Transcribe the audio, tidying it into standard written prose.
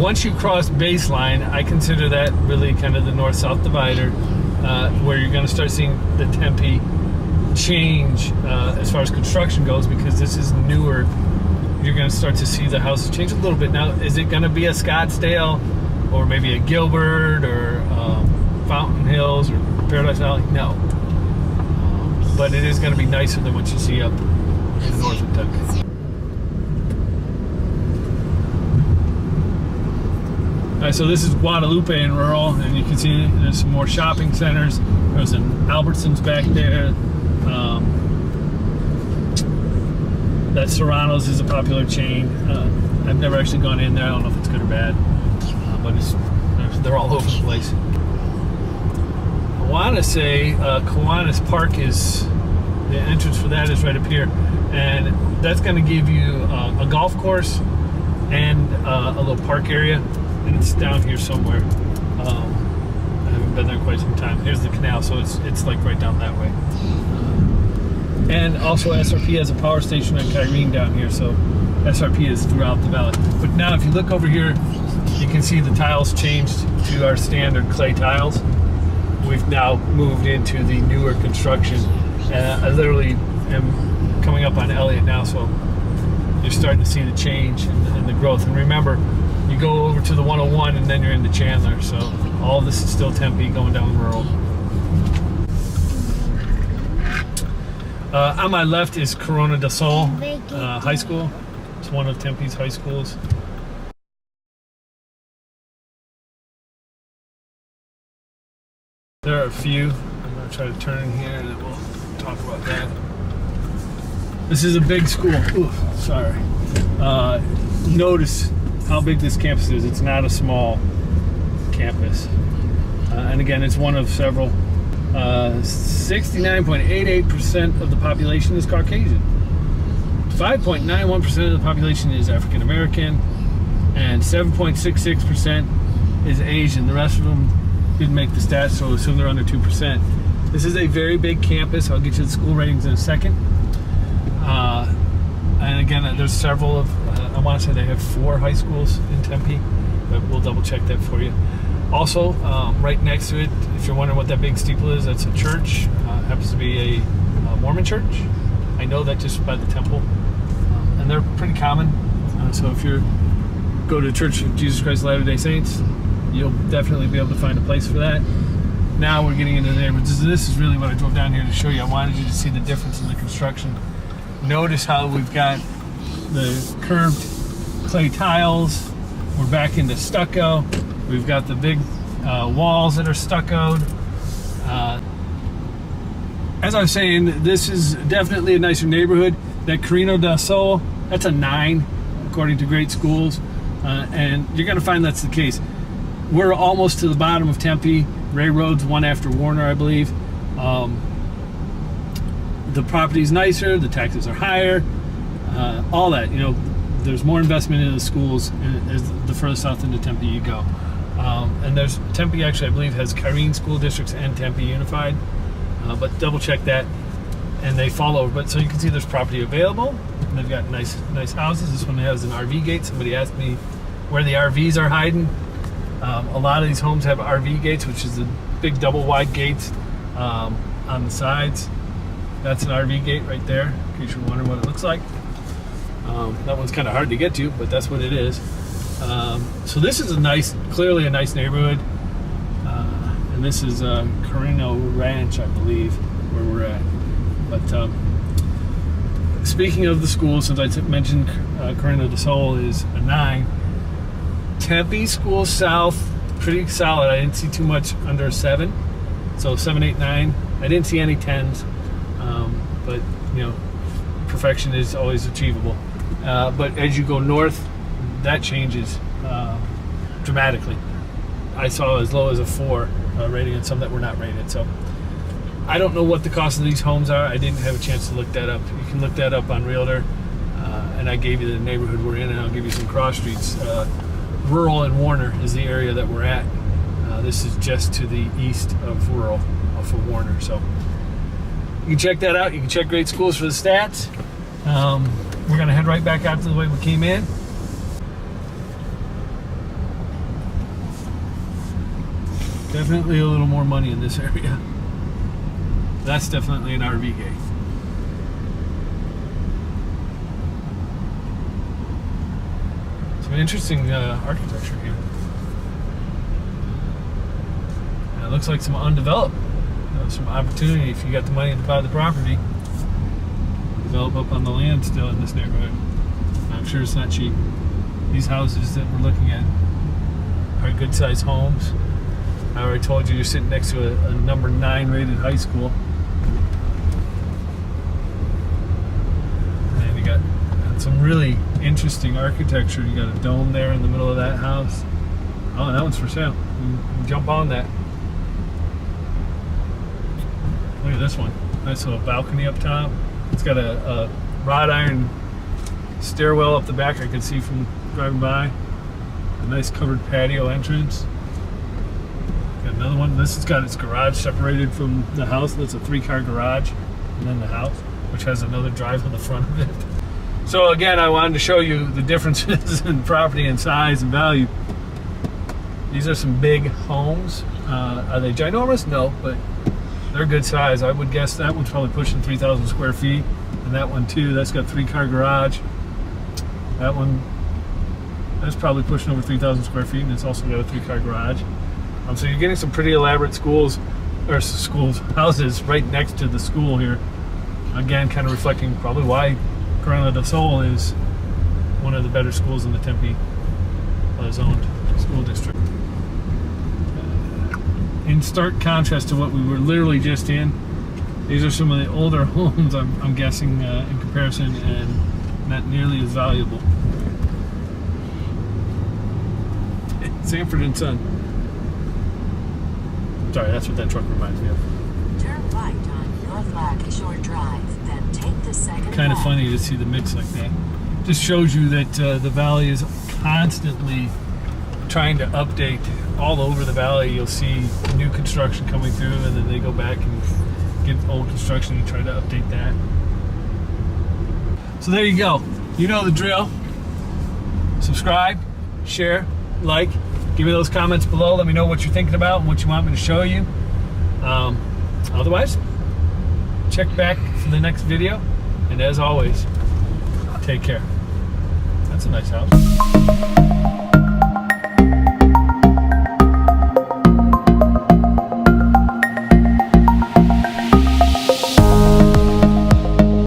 once you cross baseline, I consider that really kind of the north-south divider, where you're going to start seeing the Tempe change as far as construction goes, because this is newer. You're going to start to see the houses change a little bit. Now, is it going to be a Scottsdale or maybe a Gilbert or Fountain Hills or Paradise Valley? No. But it is going to be nicer than what you see up in north of Tempe. All right, so this is Guadalupe in rural, and you can see there's some more shopping centers. There's an Albertsons back there. That Serrano's is a popular chain. I've never actually gone in there. I don't know if it's good or bad, but they're all over the place. I want to say Kiwanis Park is, the entrance for that is right up here, and that's going to give you a golf course and a little park area, and it's down here somewhere. I haven't been there in quite some time. Here's the canal, so it's like right down that way. And also SRP has a power station on Kyrene down here, so SRP is throughout the valley. But now if you look over here, you can see the tiles changed to our standard clay tiles. We've now moved into the newer construction. I literally am coming up on Elliott now, so you're starting to see the change and the growth. And remember, you go over to the 101 and then you're into Chandler, so all of this is still Tempe going down rural. On my left is Corona del Sol High School. It's one of Tempe's high schools. There are a few. I'm going to try to turn in here and then we'll talk about that. This is a big school. Ooh, sorry. Notice how big this campus is. It's not a small campus. And again, it's one of several. 69.88% of the population is Caucasian. 5.91% of the population is African American, and 7.66% is Asian. The rest of them didn't make the stats, so assume they're under 2%. This is a very big campus. I'll get you the school ratings in a second. And again, there's several of, I want to say they have 4 high schools in Tempe, but we'll double check that for you. Also, right next to it, if you're wondering what that big steeple is, that's a church. Happens to be a Mormon church. I know that just by the temple. And they're pretty common. So if you go to the Church of Jesus Christ of Latter-day Saints, you'll definitely be able to find a place for that. Now we're getting into the neighborhoods. This is really what I drove down here to show you. I wanted you to see the difference in the construction. Notice how we've got the curved clay tiles. We're back into stucco. We've got the big walls that are stuccoed. As I was saying, this is definitely a nicer neighborhood. That Corona del Sol, that's a 9, according to Great Schools. And you're going to find that's the case. We're almost to the bottom of Tempe. Ray Road's one after Warner, I believe. The property's nicer, the taxes are higher, all that. You know, there's more investment in the schools as the further south into Tempe you go. And there's Tempe actually, I believe, has Kyrene school districts and Tempe Unified, but double check that, and they fall over. But so you can see there's property available. And they've got nice houses. This one has an RV gate. Somebody asked me where the RVs are hiding. A lot of these homes have RV gates, which is the big double wide gates on the sides. That's an RV gate right there, in case you're wondering what it looks like. That one's kind of hard to get to, but that's what it is. So this is clearly a nice neighborhood. And this is Carino Ranch, I believe, where we're at. But speaking of the schools, since I mentioned Corona del Sol is a 9. Tempe School South, pretty solid. I didn't see too much under a 7. So 7, 8, 9. I didn't see any 10s. But, you know, perfection is always achievable. But as you go north, that changes dramatically. I saw as low as a 4 rating and some that were not rated. So I don't know what the cost of these homes are. I didn't have a chance to look that up. You can look that up on Realtor. And I gave you the neighborhood we're in, and I'll give you some cross streets. Rural and Warner is the area that we're at. This is just to the east of Rural, off of Warner. So you can check that out. You can check Great Schools for the stats. We're going to head right back out to the way we came in. Definitely a little more money in this area. That's definitely an RV gate. Some interesting architecture here. And it looks like some undeveloped. Some opportunity if you got the money to buy the property. Develop up on the land still in this neighborhood. I'm sure it's not cheap. These houses that we're looking at are good sized homes. I already told you you're sitting next to a number 9 rated high school. And you got some really interesting architecture. You got a dome there in the middle of that house. Oh, that one's for sale. You can jump on that. Look at this one. Nice little balcony up top. It's got a wrought iron stairwell up the back I can see from driving by. A nice covered patio entrance. Got another one. This has got its garage separated from the house. That's a 3-car garage. And then the house, which has another drive on the front of it. So again, I wanted to show you the differences in property and size and value. These are some big homes. Are they ginormous? No, but they're good size. I would guess that one's probably pushing 3,000 square feet. And that one too, that's got 3-car garage. That one, that's probably pushing over 3,000 square feet, and it's also got a 3-car garage. So you're getting some pretty elaborate houses right next to the school here. Again, kind of reflecting probably why Corona del Sol is one of the better schools in the Tempe zoned school district. In stark contrast to what we were literally just in, these are some of the older homes, I'm guessing, in comparison, and not nearly as valuable. Sanford and Son. Sorry, that's what that truck reminds me of. Turn right on North Lakeshore Drive, then take the second Kind of left. funny to see the mix like that. Just shows you that the valley is constantly trying to update. All over the valley you'll see new construction coming through, and then they go back and get old construction and try to update that. So there you go. You know the drill. Subscribe, share, like, give me those comments below. Let me know what you're thinking about and what you want me to show you. Otherwise, check back for the next video, and as always, take care. That's a nice house.